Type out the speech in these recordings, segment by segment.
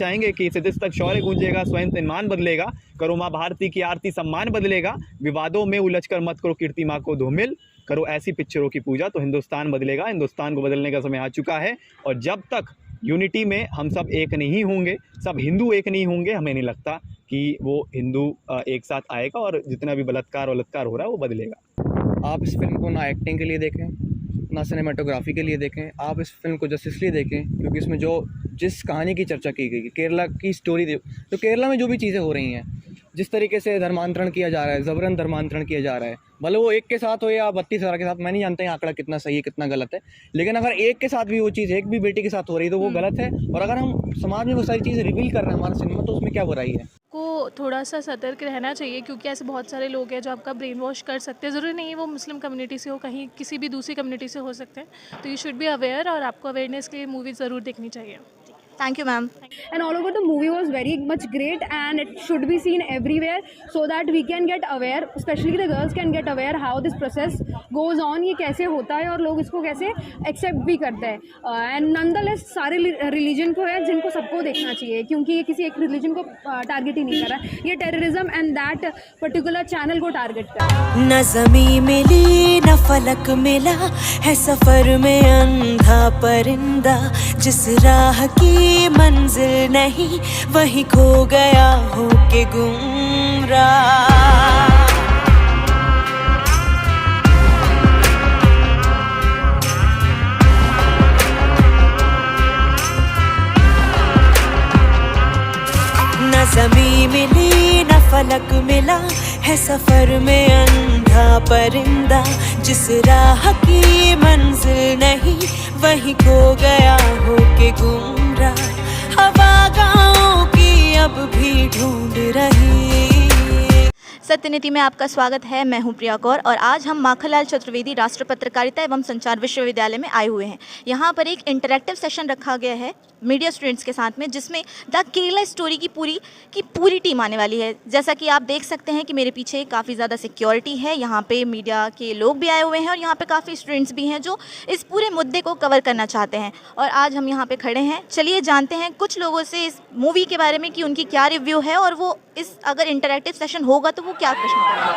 चाहेंगे कि सिदिस तक शौर्य गूंजेगा, स्वयं सम्मान बदलेगा, करो माँ भारती की आरती सम्मान बदलेगा, विवादों में उलझकर मत करो कीर्ति माँ को धूमिल, करो ऐसी पिक्चरों की पूजा तो हिंदुस्तान बदलेगा। हिंदुस्तान को बदलने का समय आ चुका है और जब तक यूनिटी में हम सब एक नहीं होंगे, सब हिंदू एक नहीं होंगे, हमें नहीं लगता कि वो हिंदू एक साथ आएगा और जितना भी बलात्कार हो रहा है वो बदलेगा। आप इस फिल्म को ना एक्टिंग के लिए देखें, ना सिनेमाटोग्राफी के लिए देखें, आप इस फिल्म को जस्ट इसलिए देखें क्योंकि इसमें जिस कहानी की चर्चा की गई, केरला की स्टोरी तो केरला में जो भी चीज़ें हो रही हैं, जिस तरीके से धर्मांतरण किया जा रहा है, ज़बरन धर्मांतरण किया जा रहा है, भले वो एक के साथ हो या 32,000 के साथ, मैं नहीं जानता ये आंकड़ा कितना सही है कितना गलत है, लेकिन अगर एक के साथ भी वो चीज़, एक भी बेटी के साथ हो रही है तो वो गलत है। और अगर हम समाज में वो सारी चीज़ें रिवील कर रहे हैं हमारे सिनेमा, तो उसमें क्या बुराई है। को थोड़ा सा सतर्क रहना चाहिए क्योंकि ऐसे बहुत सारे लोग हैं जो आपका ब्रेन वॉश कर सकते हैं। ज़रूरी नहीं है वो मुस्लिम कम्युनिटी से हो, कहीं किसी भी दूसरी कम्युनिटी से हो सकते हैं। तो यू शुड बी अवेयर और आपको अवेयरनेस के लिए मूवी ज़रूर देखनी चाहिए। Thank you, ma'am. And all over the movie was very much great and it should be seen everywhere so that we can get aware, especially the girls can get aware how this process goes on, ये कैसे होता है और लोग इसको कैसे accept भी करते हैं। एंड नॉनदलेस सारे रिलीजन को है जिनको सबको देखना चाहिए क्योंकि ये किसी एक रिलीजन को टारगेट ही नहीं कर रहा है, ये terrorism and that particular channel को टारगेट कर रहा है। न ज़मीं मिली न फलक मिला है सफ़र में अंधा परिंदा, जिस राह की मंजिल नहीं वहीं खो गया हो के गुमराह। न ज़मीं मिली न फलक मिला है सफ़र में अंधा परिंदा, जिस राह की मंजिल नहीं वहीं खो गया हो के गुमराह। हवा गाँव की अब भी ढूंढ रही। सत्यनीति में आपका स्वागत है। मैं हूं प्रिया कौर और आज हम माखनलाल चतुर्वेदी राष्ट्रीय पत्रकारिता एवं संचार विश्वविद्यालय में आए हुए हैं। यहाँ पर एक इंटरैक्टिव सेशन रखा गया है मीडिया स्टूडेंट्स के साथ में, जिसमें द केरला स्टोरी की पूरी टीम आने वाली है। जैसा कि आप देख सकते हैं कि मेरे पीछे काफ़ी ज़्यादा सिक्योरिटी है, यहाँ पे मीडिया के लोग भी आए हुए हैं और यहाँ पे काफ़ी स्टूडेंट्स भी हैं जो इस पूरे मुद्दे को कवर करना चाहते हैं। और आज हम यहाँ पे खड़े हैं, चलिए जानते हैं कुछ लोगों से इस मूवी के बारे में कि उनकी क्या रिव्यू है और वो इस अगर इंटरैक्टिव सेशन होगा तो वो क्या प्रश्न करेंगे।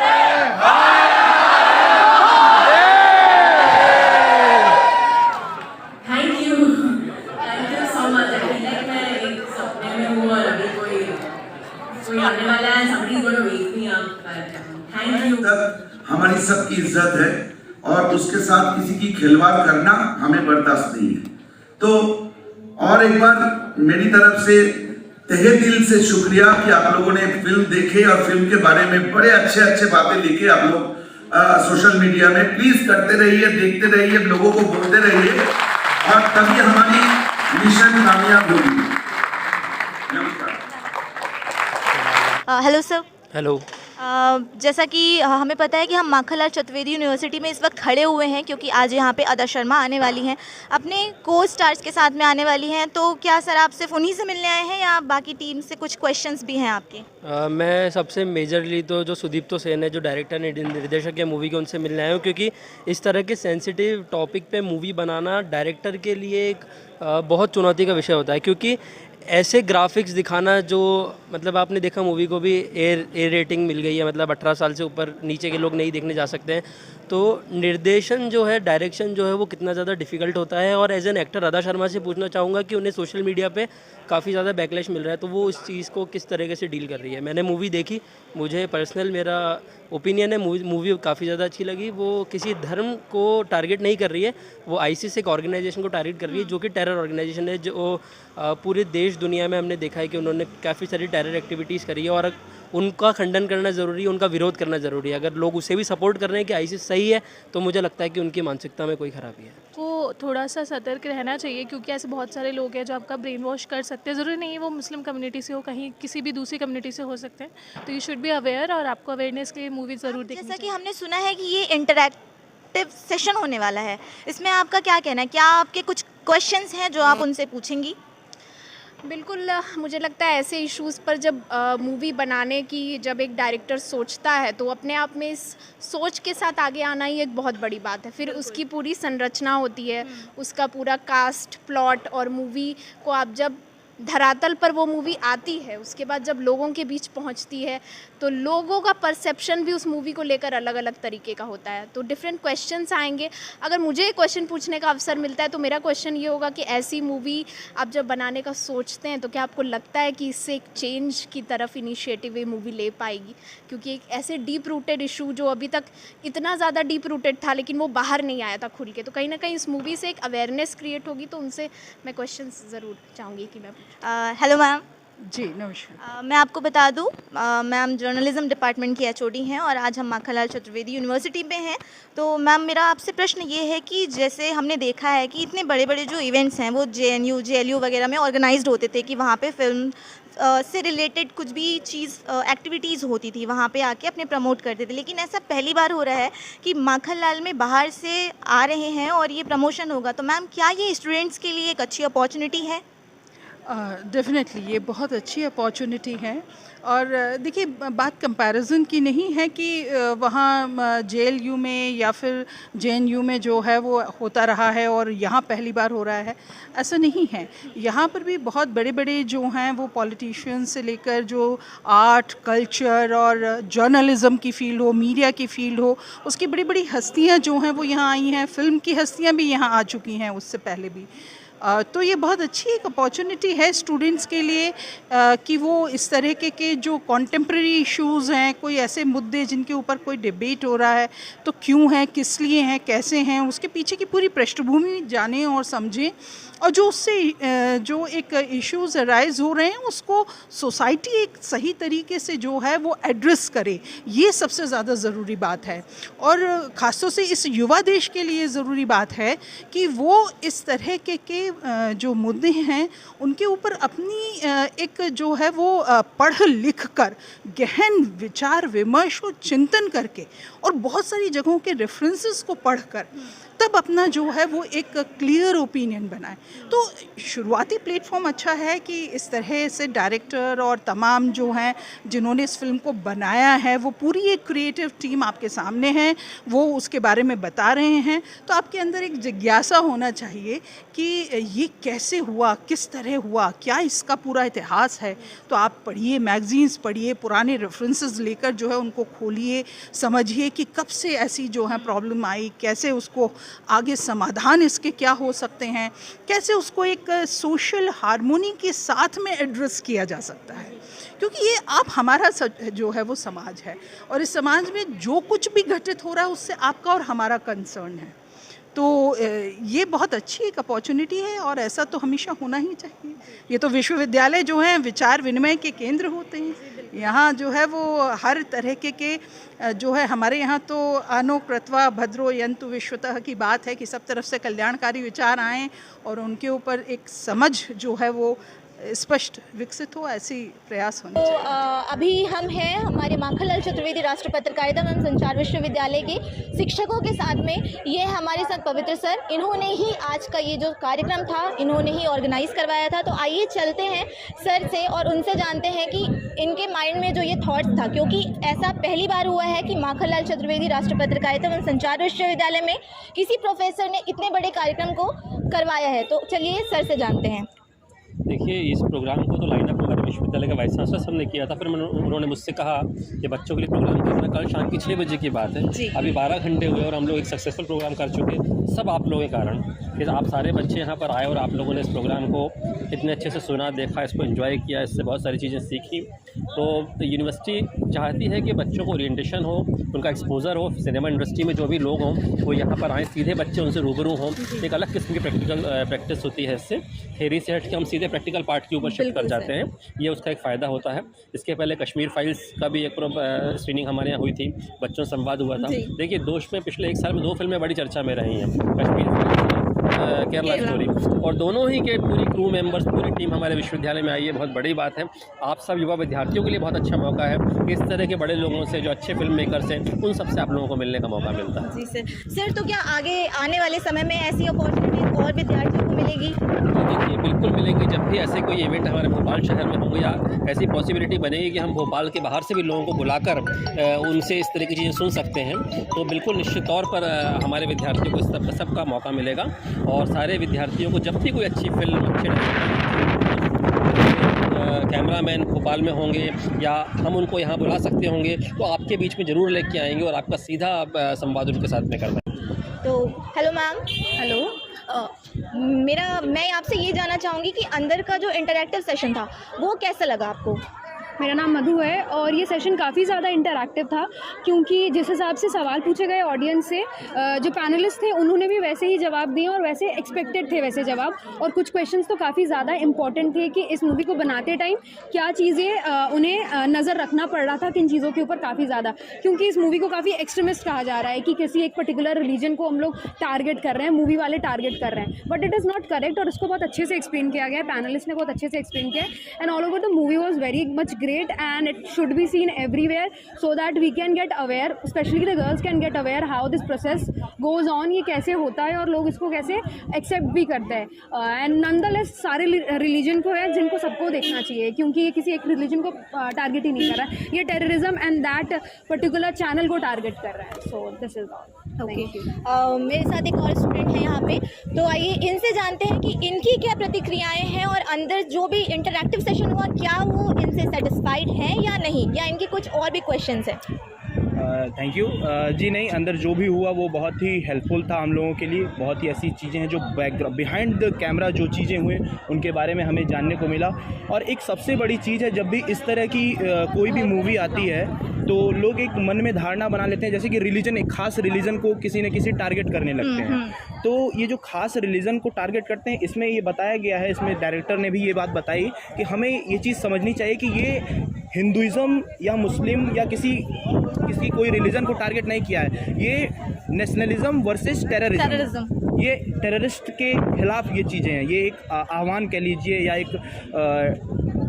हमारी सबकी इज्जत है और उसके साथ किसी की खिलवाड़ करना हमें बर्दाश्त नहीं है। तो और एक बार मेरी तरफ से तहे दिल से शुक्रिया कि आप लोगों ने फिल्म देखे और फिल्म के बारे में बड़े अच्छे बातें लिखे आप लोग सोशल मीडिया में। प्लीज करते रहिए, देखते रहिए, लोगों को बोलते रहिए और तभी हमारी मिशन कामयाब होगी। नमस्कार। Hello sir. हेलो। जैसा कि हमें पता है कि हम माखनलाल चतुर्वेदी यूनिवर्सिटी में इस वक्त खड़े हुए हैं क्योंकि आज यहाँ पे अदा शर्मा आने वाली हैं, अपने को स्टार्स के साथ में आने वाली हैं। तो क्या सर आप सिर्फ उन्हीं से मिलने आए हैं या बाकी टीम से कुछ क्वेश्चंस भी हैं आपके? मैं सबसे मेजरली तो जो सुदीप्तो सेन है, जो डायरेक्टर निर्देशक है मूवी के, उनसे मिलने आया हूँ क्योंकि इस तरह के सेंसिटिव टॉपिक पे मूवी बनाना डायरेक्टर के लिए एक बहुत चुनौती का विषय होता है, क्योंकि ऐसे ग्राफिक्स दिखाना जो मतलब आपने देखा मूवी को भी ए रेटिंग मिल गई है, मतलब 18 साल से ऊपर नीचे के लोग नहीं देखने जा सकते हैं। तो निर्देशन जो है, डायरेक्शन जो है वो कितना ज़्यादा डिफ़िकल्ट होता है। और एज एन एक्टर अदा शर्मा से पूछना चाहूँगा कि उन्हें सोशल मीडिया पे काफ़ी ज़्यादा बैकलैश मिल रहा है, तो वो इस चीज़ को किस तरीके से डील कर रही है। मैंने मूवी देखी, मुझे पर्सनल मेरा ओपिनियन है मूवी काफ़ी ज़्यादा अच्छी लगी। वो किसी धर्म को टारगेट नहीं कर रही है, वो आईसिस एक ऑर्गेनाइजेशन को टारगेट कर रही है जो कि टेरर ऑर्गेनाइजेशन है, जो पूरे देश दुनिया में हमने देखा है कि उन्होंने काफ़ी सारी टेरर एक्टिविटीज़ करी है और उनका खंडन करना ज़रूरी है, उनका विरोध करना ज़रूरी है। अगर लोग उसे भी सपोर्ट कर रहे हैं कि आईसिस सही है, तो मुझे लगता है कि उनकी मानसिकता में कोई खराबी है। को थोड़ा सा सतर्क रहना चाहिए क्योंकि ऐसे बहुत सारे लोग हैं जो आपका ब्रेन वॉश कर सकते हैं। ज़रूरी नहीं है वो मुस्लिम कम्युनिटी से हो, कहीं किसी भी दूसरी कम्युनिटी से हो सकते हैं। तो यू शुड बी अवेयर और आपको अवेयरनेस के लिए मूवी ज़रूर देखनी चाहिए। जैसा कि हमने सुना है कि ये इंटरैक्टिव सेशन होने वाला है, इसमें आपका क्या कहना है? क्या आपके कुछ क्वेश्चंस हैं जो आप उनसे पूछेंगी? बिल्कुल, मुझे लगता है ऐसे इश्यूज़ पर जब मूवी बनाने की जब एक डायरेक्टर सोचता है तो अपने आप में इस सोच के साथ आगे आना ही एक बहुत बड़ी बात है। फिर उसकी पूरी संरचना होती है, उसका पूरा कास्ट, प्लॉट और मूवी को आप जब धरातल पर वो मूवी आती है, उसके बाद जब लोगों के बीच पहुंचती है तो लोगों का परसेप्शन भी उस मूवी को लेकर अलग अलग तरीके का होता है। तो डिफरेंट क्वेश्चंस आएंगे। अगर मुझे क्वेश्चन पूछने का अवसर मिलता है तो मेरा क्वेश्चन ये होगा कि ऐसी मूवी आप जब बनाने का सोचते हैं तो क्या आपको लगता है कि इससे एक चेंज की तरफ इनिशिएटिव ये मूवी ले पाएगी? क्योंकि एक ऐसे डीप रूटेड इशू जो अभी तक इतना ज़्यादा डीप रूटेड था लेकिन वो बाहर नहीं आया था खुल के, तो कहीं ना कहीं इस मूवी से एक अवेयरनेस क्रिएट होगी। तो उनसे मैं क्वेश्चन ज़रूर चाहूँगी कि मैं हेलो मैम। जी नमस्कार। मैं आपको बता दूं, मैम जर्नलिज्म डिपार्टमेंट की एचओडी हैं और आज हम माखनलाल चतुर्वेदी यूनिवर्सिटी में हैं। तो मैम मेरा आपसे प्रश्न ये है कि जैसे हमने देखा है कि इतने बड़े बड़े जो इवेंट्स हैं वो जेएनयू जेएलयू वगैरह में ऑर्गेनाइज्ड होते थे कि वहाँ पे फिल्म से रिलेटेड कुछ भी चीज़ एक्टिविटीज़ होती थी, वहाँ पे आके अपने प्रमोट करते थे। लेकिन ऐसा पहली बार हो रहा है कि माखनलाल में बाहर से आ रहे हैं और ये प्रमोशन होगा। तो मैम क्या ये स्टूडेंट्स के लिए एक अच्छी अपॉर्चुनिटी है? डेफिनेटली ये बहुत अच्छी अपॉर्चुनिटी है। और देखिए बात कंपैरिजन की नहीं है कि वहाँ जेएलयू में या फिर जेएनयू में जो है वो होता रहा है और यहाँ पहली बार हो रहा है, ऐसा नहीं है। यहाँ पर भी बहुत बड़े बड़े जो हैं वो पॉलिटिशियंस से लेकर जो आर्ट कल्चर और जर्नलिज़म की फील्ड हो, मीडिया की फील्ड हो, उसकी बड़ी बड़ी हस्तियाँ जो हैं वो यहाँ आई हैं। फिल्म की हस्तियाँ भी यहाँ आ चुकी हैं उससे पहले भी। तो ये बहुत अच्छी एक अपॉर्चुनिटी है स्टूडेंट्स के लिए कि वो इस तरह के जो कॉन्टेम्प्रेरी इश्यूज़ हैं, कोई ऐसे मुद्दे जिनके ऊपर कोई डिबेट हो रहा है तो क्यों है, किस लिए हैं, कैसे हैं, उसके पीछे की पूरी पृष्ठभूमि जानें और समझें। और जो उससे जो एक इश्यूज़ राइज हो रहे हैं उसको सोसाइटी एक सही तरीके से जो है वो एड्रेस करे, ये सबसे ज़्यादा ज़रूरी बात है। और ख़ासतौर से इस युवा देश के लिए ज़रूरी बात है कि वो इस तरह के जो मुद्दे हैं उनके ऊपर अपनी एक जो है वो पढ़ लिख कर गहन विचार विमर्श और चिंतन करके और बहुत सारी जगहों के रेफरेंसेस को पढ़कर तब अपना जो है वो एक क्लियर ओपिनियन बनाए। तो शुरुआती प्लेटफॉर्म अच्छा है कि इस तरह से डायरेक्टर और तमाम जो हैं जिन्होंने इस फिल्म को बनाया है वो पूरी एक क्रिएटिव टीम आपके सामने है, वो उसके बारे में बता रहे हैं। तो आपके अंदर एक जिज्ञासा होना चाहिए कि ये कैसे हुआ, किस तरह हुआ, क्या इसका पूरा इतिहास है। तो आप पढ़िए, मैगजीन्स पढ़िए, पुराने रेफरेंसेस लेकर जो है उनको खोलिए, समझिए कि कब से ऐसी जो है प्रॉब्लम आई, कैसे उसको आगे समाधान इसके क्या हो सकते हैं, कैसे उसको एक सोशल हार्मोनी के साथ में एड्रेस किया जा सकता है। क्योंकि ये आप हमारा जो है वो समाज है और इस समाज में जो कुछ भी घटित हो रहा है उससे आपका और हमारा कंसर्न है। तो ये बहुत अच्छी एक अपॉर्चुनिटी है और ऐसा तो हमेशा होना ही चाहिए। ये तो विश्वविद्यालय जो हैं विचार विनिमय के केंद्र होते हैं। यहाँ जो है वो हर तरह के जो है हमारे यहाँ तो अनो कृत्वा भद्रो यंतु विश्वतः की बात है कि सब तरफ से कल्याणकारी विचार आएँ और उनके ऊपर एक समझ जो है वो स्पष्ट विकसित हो, ऐसी प्रयास होने चाहिए। अभी हम हैं हमारे माखनलाल चतुर्वेदी राष्ट्र पत्रकारिता एवं संचार विश्वविद्यालय के शिक्षकों के साथ में। ये हमारे साथ पवित्र सर, इन्होंने ही आज का ये जो कार्यक्रम था इन्होंने ही ऑर्गेनाइज करवाया था। तो आइए चलते हैं सर से और उनसे जानते हैं कि इनके माइंड में जो ये थॉट्स था, क्योंकि ऐसा पहली बार हुआ है कि माखनलाल चतुर्वेदी राष्ट्र पत्रकारिता एवं संचार विश्वविद्यालय में किसी प्रोफेसर ने इतने बड़े कार्यक्रम को करवाया है। तो चलिए सर से जानते हैं। देखिए, इस प्रोग्राम को तो लाइनअप हमारे विश्वविद्यालय का वाइस चांसलर सर ने किया था। फिर उन्होंने मुझसे कहा कि बच्चों के लिए प्रोग्राम करना, कल शाम की 6 बजे की बात है। अभी 12 घंटे हुए और हम लोग एक सक्सेसफुल प्रोग्राम कर चुके, सब आप लोगों के कारण कि आप सारे बच्चे यहाँ पर आए और आप लोगों ने इस प्रोग्राम को इतने अच्छे से सुना, देखा, इसको एंजॉय किया, इससे बहुत सारी चीज़ें सीखी। तो यूनिवर्सिटी चाहती है कि बच्चों को ओरिएंटेशन हो, उनका एक्सपोजर हो, सिनेमा इंडस्ट्री में जो भी लोग हों वो यहाँ पर आएँ, सीधे बच्चे उनसे रूबरू हों। एक अलग किस्म की प्रैक्टिस होती है, इससे थ्योरी से हट के हम सीधे प्रैक्टिकल पार्ट के ऊपर शिफ्ट कर जाते हैं। ये उसका एक फ़ायदा होता है। इसके पहले कश्मीर फाइल्स का भी एक स्क्रीनिंग हमारे यहाँ हुई थी, बच्चों से संवाद हुआ था। देखिए, दोष में पिछले 1 साल में 2 फिल्में बड़ी चर्चा में रही हैं, कश्मीर केरला स्टोरी, और दोनों ही के पूरी क्रू मेंबर्स, पूरी टीम हमारे विश्वविद्यालय में आई है। बहुत बड़ी बात है। आप सब युवा विद्यार्थियों के लिए बहुत अच्छा मौका है कि इस तरह के बड़े लोगों से, जो अच्छे फिल्म मेकर्स हैं, उन सबसे आप लोगों को मिलने का मौका मिलता है। जी सर, तो क्या आगे आने वाले समय में ऐसी अपॉर्चुनिटी और विद्यार्थियों को मिलेगी? देखिए, बिल्कुल मिलेंगी। जब भी ऐसे कोई इवेंट हमारे भोपाल शहर में होंगे या ऐसी पॉसिबिलिटी बनेगी कि हम भोपाल के बाहर से भी लोगों को बुलाकर उनसे इस तरह की चीज़ें सुन सकते हैं, तो बिल्कुल निश्चित तौर पर हमारे विद्यार्थियों को इस सबका मौका मिलेगा। और सारे विद्यार्थियों को जब भी कोई अच्छी फिल्म, अच्छे कैमरामैन भोपाल में होंगे या हम उनको यहाँ बुला सकते होंगे तो आपके बीच में ज़रूर लेके आएंगे और आपका सीधा संवाद उनके साथ में करवाएंगे। तो हेलो मैम। हेलो। मैं आपसे ये जानना चाहूँगी कि अंदर का जो इंटरैक्टिव सेशन था वो कैसा लगा आपको? मेरा नाम मधु है और ये सेशन काफ़ी ज़्यादा इंटरैक्टिव था क्योंकि जिस हिसाब से सवाल पूछे गए ऑडियंस से, जो पैनलिस्ट थे उन्होंने भी वैसे ही जवाब दिए और वैसे एक्सपेक्टेड थे वैसे जवाब। और कुछ क्वेश्चंस तो काफ़ी ज़्यादा इंपॉर्टेंट थे कि इस मूवी को बनाते टाइम क्या चीज़ें उन्हें नज़र रखना पड़ रहा था, किन चीज़ों के ऊपर काफ़ी ज़्यादा, क्योंकि इस मूवी को काफ़ी एक्सट्रीमिस्ट कहा जा रहा है कि किसी एक पर्टिकुलर रिलीजन को हम लोग टारगेट कर रहे हैं, मूवी वाले टारगेट कर रहे हैं, but it is not correct. और उसको बहुत अच्छे से एक्सप्लेन किया गया है, पैनलिस्ट ने बहुत अच्छे से एक्सप्लेन किया है and all over the movie was very much great and it should be seen everywhere so that we can get aware, especially the girls can get aware how this process goes on, ये कैसे होता है और लोग इसको कैसे accept भी करते हैं। एंड नॉनदलेस सारे रिलीजन को है जिनको सबको देखना चाहिए क्योंकि ये किसी एक रिलीजन को टारगेट ही नहीं कर रहा है, ये terrorism and that particular channel को टारगेट कर रहा है। So this is all. Okay, मेरे साथ एक और स्टूडेंट है यहाँ पे, तो आइए इनसे जानते हैं कि इनकी क्या प्रतिक्रियाएं हैं और अंदर जो भी इंटरैक्टिव सेशन हुआ क्या वो इनसे सेटिस्फाइड हैं या नहीं, या इनके कुछ और भी क्वेश्चंस हैं। Thank you. जी नहीं, अंदर जो भी हुआ वो बहुत ही हेल्पफुल था हम लोगों के लिए। बहुत ही ऐसी चीज़ें हैं जो बैकग्राउंड बिहाइंड द कैमरा जो चीज़ें हुई उनके बारे में हमें जानने को मिला। और एक सबसे बड़ी चीज़ है, जब भी इस तरह की कोई भी मूवी आती है तो लोग एक मन में धारणा बना लेते हैं जैसे कि रिलीजन, एक खास रिलीजन को किसी न किसी टारगेट करने लगते हैं। तो ये जो खास रिलीजन को टारगेट करते हैं, इसमें ये बताया गया है, इसमें डायरेक्टर ने भी ये बात बताई कि हमें ये चीज़ समझनी चाहिए कि ये हिंदुइज़्म या मुस्लिम या किसी कोई रिलीजन को टारगेट नहीं किया है, ये नेशनलिज्म वर्सेस टेररिज्म, ये टेररिस्ट के खिलाफ ये चीज़ें हैं। ये एक आह्वान कह लीजिए या एक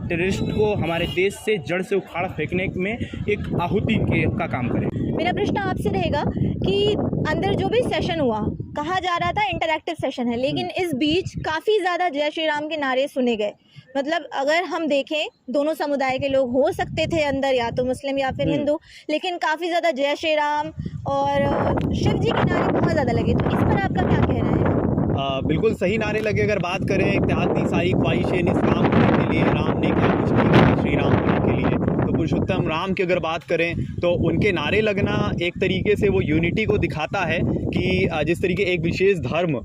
टेररिस्ट को हमारे देश से जड़ से उखाड़ फेंकने में एक आहुति का काम करे। मेरा प्रश्न आपसे रहेगा कि अंदर जो भी सेशन हुआ, कहा जा रहा था इंटरैक्टिव सेशन है, लेकिन इस बीच काफ़ी ज़्यादा जय श्री राम के नारे सुने गए। मतलब अगर हम देखें, दोनों समुदाय के लोग हो सकते थे अंदर, या तो मुस्लिम या फिर हिंदू, लेकिन काफ़ी ज़्यादा जय श्री राम और शिव जी के नारे बहुत ज़्यादा लगे। तो इस पर आपका क्या कहना है? बिल्कुल सही नारे लगे। अगर बात करें इत्तेहाद दी सारी ख्वाहिशें निष्काम होने के लिए, राम ने क्या कुछ नहीं किया श्री राम होने के लिए, तो पुरुषोत्तम राम की अगर बात करें तो उनके नारे लगना एक तरीके से वो यूनिटी को दिखाता है कि जिस तरीके एक विशेष धर्म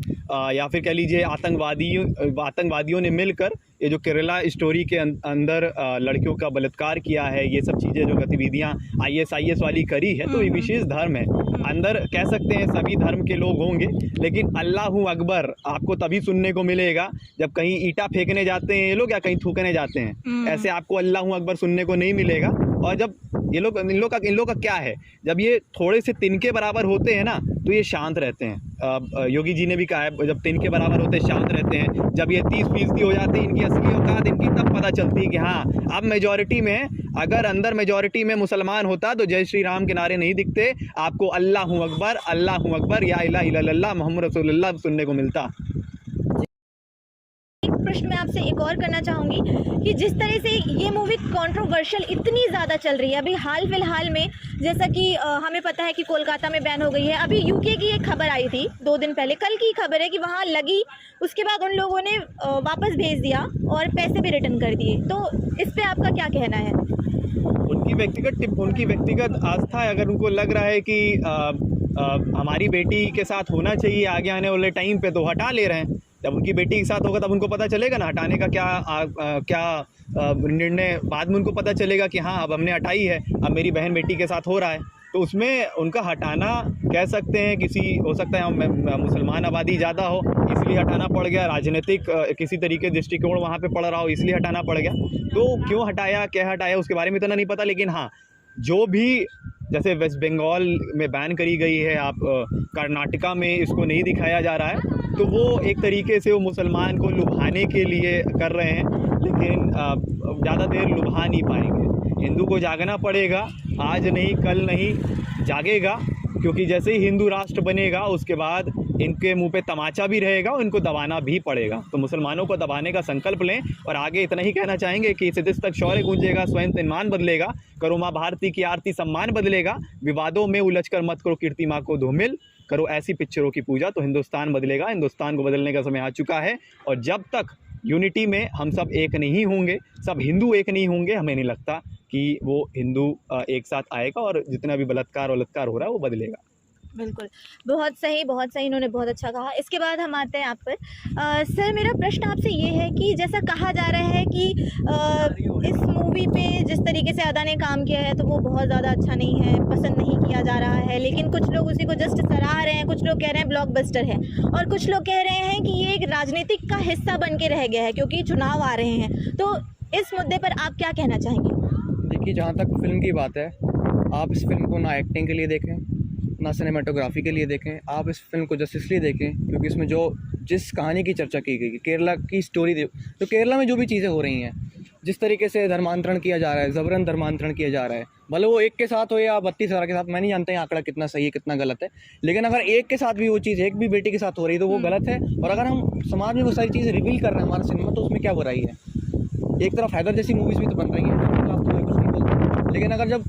या फिर कह लीजिए आतंकवादियों ने मिलकर ये जो केरला स्टोरी के अंदर लड़कियों का बलात्कार किया है, ये सब चीज़ें जो गतिविधियाँ IS वाली करी है, तो ये विशेष धर्म है। अंदर कह सकते हैं सभी धर्म के लोग होंगे, लेकिन अल्लाहू अकबर आपको तभी सुनने को मिलेगा जब कहीं ईंटा फेंकने जाते हैं ये लोग या कहीं थूकने जाते हैं। ऐसे आपको अल्लाहू अकबर सुनने को नहीं मिलेगा। और जब इन लोग का क्या है, जब ये थोड़े से तिनके बराबर होते हैं ना तो ये शांत रहते हैं। योगी जी ने भी कहा है, जब तिनके बराबर होते हैं शांत रहते हैं। जब ये 30% हो जाते हैं इनकी असली औकात इनकी, तब पता चलती है कि हाँ अब मेजॉरिटी में है। अगर अंदर मेजॉरिटी में मुसलमान होता तो जय श्री राम के नारे नहीं दिखते, आपको अल्लाहू अकबर या इला इल्लल्लाह मोहम्मद रसूलुल्लाह सुनने को मिलता। प्रश्न मैं आपसे एक और करना चाहूँगी कि जिस तरह से ये मूवी कंट्रोवर्शियल इतनी ज़्यादा चल रही है, अभी हाल फिलहाल में जैसा कि हमें पता है कि कोलकाता में बैन हो गई है। अभी यूके की एक खबर आई थी 2 दिन पहले, कल की खबर है कि वहाँ लगी, उसके बाद उन लोगों ने वापस भेज दिया और पैसे भी रिटर्न कर दिए। तो इस पर आपका क्या कहना है? उनकी व्यक्तिगत आस्था है। अगर उनको लग रहा है कि हमारी बेटी के साथ होना चाहिए आगे आने वाले टाइम पे, तो हटा ले रहे हैं। जब उनकी बेटी के साथ होगा तब उनको पता चलेगा ना हटाने का क्या निर्णय, बाद में उनको पता चलेगा कि हाँ अब हमने हटाई है, अब मेरी बहन बेटी के साथ हो रहा है। तो उसमें उनका हटाना कह सकते हैं, हो सकता है मुसलमान आबादी ज़्यादा हो इसलिए हटाना पड़ गया, राजनीतिक किसी तरीके दृष्टिकोण वहाँ पे पड़ रहा हो इसलिए हटाना पड़ गया। तो क्यों हटाया, क्या हटाया, उसके बारे में इतना नहीं पता। लेकिन हाँ, जो भी जैसे वेस्ट बंगाल में बैन करी गई है, आप कर्नाटका में इसको नहीं दिखाया जा रहा है, तो वो एक तरीके से वो मुसलमान को लुभाने के लिए कर रहे हैं, लेकिन ज़्यादा देर लुभा नहीं पाएंगे। हिंदू को जागना पड़ेगा, आज नहीं कल नहीं जागेगा, क्योंकि जैसे ही हिंदू राष्ट्र बनेगा उसके बाद इनके मुंह पे तमाचा भी रहेगा और इनको दबाना भी पड़ेगा। तो मुसलमानों को दबाने का संकल्प लें। और आगे इतना ही कहना चाहेंगे कि सिदिस तक शौर्य गूंजेगा, स्वयं सम्मान बदलेगा, करो माँ भारती की आरती सम्मान बदलेगा, विवादों में उलझकर मत करो कीर्ति माँ को धूमिल, करो ऐसी पिक्चरों की पूजा तो हिंदुस्तान बदलेगा। हिंदुस्तान को बदलने का समय आ चुका है। और जब तक यूनिटी में हम सब एक नहीं होंगे, सब हिंदू एक नहीं होंगे, हमें नहीं लगता कि वो हिंदू एक साथ आएगा और जितना भी बलात्कार हो रहा है वो बदलेगा। बिल्कुल, बहुत सही, इन्होंने बहुत अच्छा कहा। इसके बाद हम आते हैं आप पर। सर, मेरा प्रश्न आपसे ये है कि जैसा कहा जा रहा है कि इस मूवी पे जिस तरीके से अदा ने काम किया है तो वो बहुत ज़्यादा अच्छा नहीं है, पसंद नहीं किया जा रहा है, लेकिन कुछ लोग उसी को जस्ट सराह रहे हैं, कुछ लोग कह रहे हैं ब्लॉकबस्टर है और कुछ लोग कह रहे हैं कि ये एक राजनीतिक का हिस्सा बन के रह गया है क्योंकि चुनाव आ रहे हैं। तो इस मुद्दे पर आप क्या कहना चाहेंगे? देखिए, जहाँ तक फिल्म की बात है, आप इस फिल्म को ना एक्टिंग के लिए देखें, ना सिनेमाटोग्राफी के लिए देखें, आप इस फिल्म को जस्ट इसलिए देखें क्योंकि इसमें जिस कहानी की चर्चा की गई, केरला की स्टोरी तो केरला में जो भी चीज़ें हो रही हैं, जिस तरीके से धर्मांतरण किया जा रहा है, ज़बरन धर्मांतरण किया जा रहा है, भले वो एक के साथ हो या 32,000 के साथ, मैं नहीं जानता ये आंकड़ा कितना सही है कितना गलत है, लेकिन अगर एक के साथ भी वो चीज़, एक भी बेटी के साथ हो रही है तो वो गलत है। और अगर हम समाज में वो सारी चीज़ें रिवील कर रहे हैं हमारा सिनेमा, तो उसमें क्या बुराई है? एक तरफ हैदर जैसी मूवीज़ भी तो बन रही हैं, आप तो कुछ नहीं बोलते, लेकिन अगर जब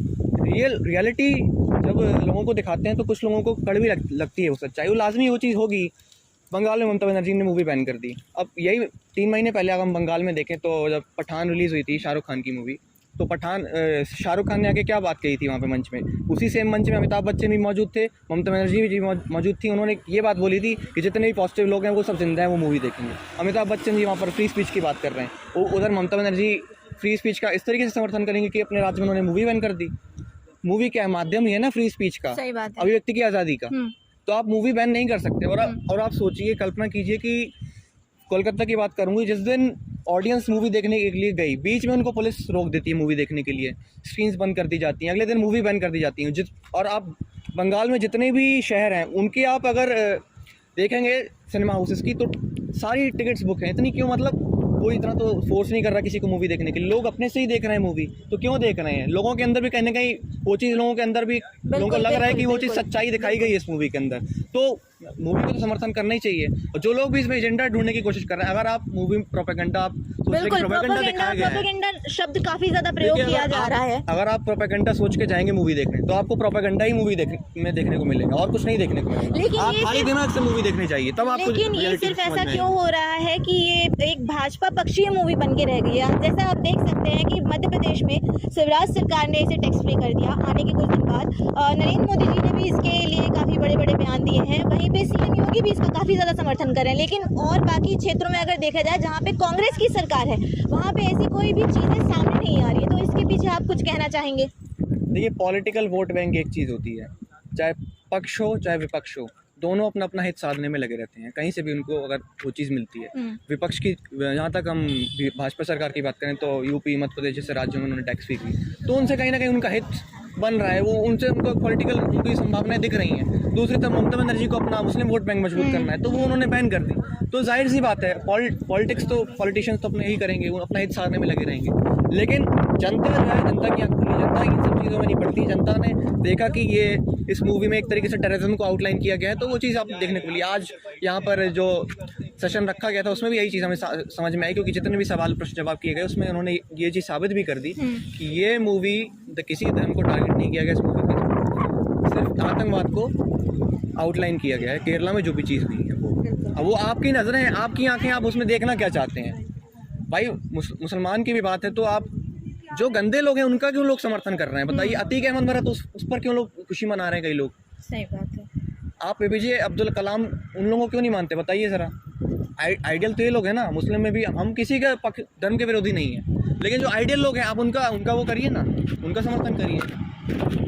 रियलिटी जब लोगों को दिखाते हैं तो कुछ लोगों को कड़वी लगती है वो सच्चाई, वो लाजमी वो चीज़ होगी। बंगाल में ममता बनर्जी ने मूवी बैन कर दी। अब यही 3 महीने पहले अगर हम बंगाल में देखें तो जब पठान रिलीज़ हुई थी, शाहरुख खान की मूवी, तो शाहरुख खान ने आके क्या बात कही थी वहाँ पे मंच में? उसी सेम मंच में अमिताभ बच्चन भी मौजूद थे, ममता बनर्जी भी मौजूद थी। उन्होंने ये बात बोली थी कि जितने भी पॉजिटिव लोग हैं वो सब जिंदा हैं, वो मूवी देखेंगे। अमिताभ बच्चन जी वहाँ पर फ्री स्पीच की बात कर रहे हैं, उधर ममता बनर्जी फ्री स्पीच का इस तरीके से समर्थन करेंगे कि अपने राज्य में उन्होंने मूवी बैन कर दी। मूवी क्या है? माध्यम ही है ना फ्री स्पीच का, सही बात है, अभिव्यक्ति की आज़ादी का। तो आप मूवी बैन नहीं कर सकते। और आप सोचिए, कल्पना कीजिए कि कोलकाता की बात करूँगी, जिस दिन ऑडियंस मूवी देखने के लिए गई, बीच में उनको पुलिस रोक देती है मूवी देखने के लिए, स्क्रीन्स बंद कर दी जाती हैं, अगले दिन मूवी बैन कर दी जाती हैं। और आप बंगाल में जितने भी शहर हैं उनकी आप अगर देखेंगे सिनेमा हाउसेस की, तो सारी टिकट्स बुक हैं। इतनी क्यों? मतलब कोई इतना तो फोर्स नहीं कर रहा किसी को मूवी देखने के लिए, लोग अपने से ही देख रहे हैं मूवी, तो क्यों देख रहे हैं? लोगों के अंदर भी कहीं ना कहीं वो चीज़, लोगों के अंदर भी लोगों को लग रहा है कि वो चीज़ सच्चाई दिखाई गई है इस मूवी के अंदर, तो मूवी को तो समर्थन करना ही चाहिए। और जो लोग भी इसमें एजेंडा ढूंढने की कोशिश कर रहे हैं, अगर आप मूवी में प्रोपेगेंडा, आप प्रोपेगेंडा शब्द काफी ज्यादा प्रयोग किया जा रहा है, अगर आप प्रोपेगेंडा सोच के जाएंगे मूवी देखने, तो आपको प्रोपेगेंडा ही मूवी देखने को मिलेगा और कुछ नहीं देखने को मिलेगा। लेकिन आप खाली दिमाग से मूवी देखनी चाहिए, तब आपको। लेकिन ये सिर्फ ऐसा क्यों हो रहा है कि ये एक भाजपा पक्षीय मूवी बन के रह गई है? जैसा आप देख सकते हैं कि मध्य प्रदेश में शिवराज सरकार ने इसे टैक्स फ्री कर दिया आने के कुछ दिन बाद, नरेंद्र मोदी जी ने भी इसके लिए काफ़ी बड़े बड़े बयान दिए हैं, वहीं पे सीएम योगी भी इसका काफ़ी ज़्यादा समर्थन कर रहे हैं। लेकिन और बाकी क्षेत्रों में अगर देखा जाए जहाँ पे कांग्रेस की सरकार है, वहाँ पे ऐसी कोई भी चीज़ें सामने नहीं आ रही है, तो इसके पीछे आप कुछ कहना चाहेंगे? देखिए, पॉलिटिकल वोट बैंक एक चीज़ होती है, चाहे पक्ष हो चाहे विपक्ष हो, दोनों अपना अपना हित साधने में लगे रहते हैं, कहीं से भी उनको अगर वो चीज़ मिलती है। विपक्ष की, जहाँ तक हम भाजपा सरकार की बात करें तो यूपी, मध्य प्रदेश जैसे राज्यों में उन्होंने टैक्स फ्री की, तो उनसे कहीं ना कहीं उनका हित बन रहा है, वो उनसे उनको पॉलिटिकल उनकी संभावनाएं दिख रही हैं। दूसरी तरफ ममता बनर्जी को अपना मुस्लिम वोट बैंक मजबूत करना है, तो वो उन्होंने बैन कर दी। तो जाहिर सी बात है, पॉलिटिक्स तो पॉलिटिशियंस तो अपने ही करेंगे, वो अपना हित साधने में लगे रहेंगे। लेकिन जनता जो है, जनता की आँख खुली, जनता इन सब चीज़ों में नहीं पड़ती। जनता ने देखा कि ये इस मूवी में एक तरीके से टेररिज्म को आउटलाइन किया गया है, तो वो चीज़ आप देखने को मिली। आज यहाँ पर जो सेशन रखा गया था उसमें भी यही चीज़ हमें समझ में आई, क्योंकि जितने भी सवाल प्रश्न जवाब किए गए उसमें उन्होंने ये चीज़ साबित भी कर दी कि ये मूवी किसी धर्म को टारगेट नहीं किया गया, इस मूवी में सिर्फ आतंकवाद को आउटलाइन किया गया है। केरला में जो भी चीज़ हुई है वो आपकी नज़रें हैं, आपकी आंखें, आप उसमें देखना क्या चाहते हैं? भाई मुसलमान की भी बात है, तो आप जो गंदे लोग हैं उनका क्यों लोग समर्थन कर रहे हैं? बताइए, अतीक अहमद मरा तो उस पर क्यों लोग खुशी मना रहे हैं कई लोग? सही बात है। आप एपीजे अब्दुल कलाम उन लोगों को क्यों नहीं मानते? बताइए ज़रा। आइडियल तो ये लोग हैं ना, मुस्लिम में भी हम किसी का धर्म के विरोधी नहीं है, लेकिन जो आइडियल लोग हैं आप उनका वो करिए ना, उनका समर्थन करिए।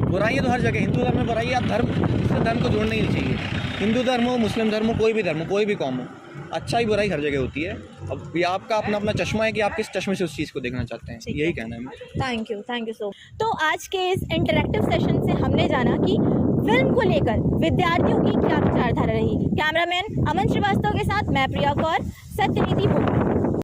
बुराइयाँ तो हर जगह, हिंदू धर्म में बुराई, आप धर्म को जोड़ना ही नहीं चाहिए। हिंदू धर्म हो, मुस्लिम धर्म हो, कोई भी धर्म हो, कोई भी कौम हो, अच्छाई बुराई हर जगह होती है। अब ये आपका अपना अपना चश्मा है कि आप किस चश्मे से उस चीज़ को देखना चाहते हैं, यही कहना है। Thank you so. तो आज के इस इंटरैक्टिव सेशन से हमने जाना कि फिल्म को लेकर विद्यार्थियों की क्या विचारधारा रही। कैमरामैन अमन श्रीवास्तव के साथ मैं प्रिया कौर, सत्यनीति भोपाल।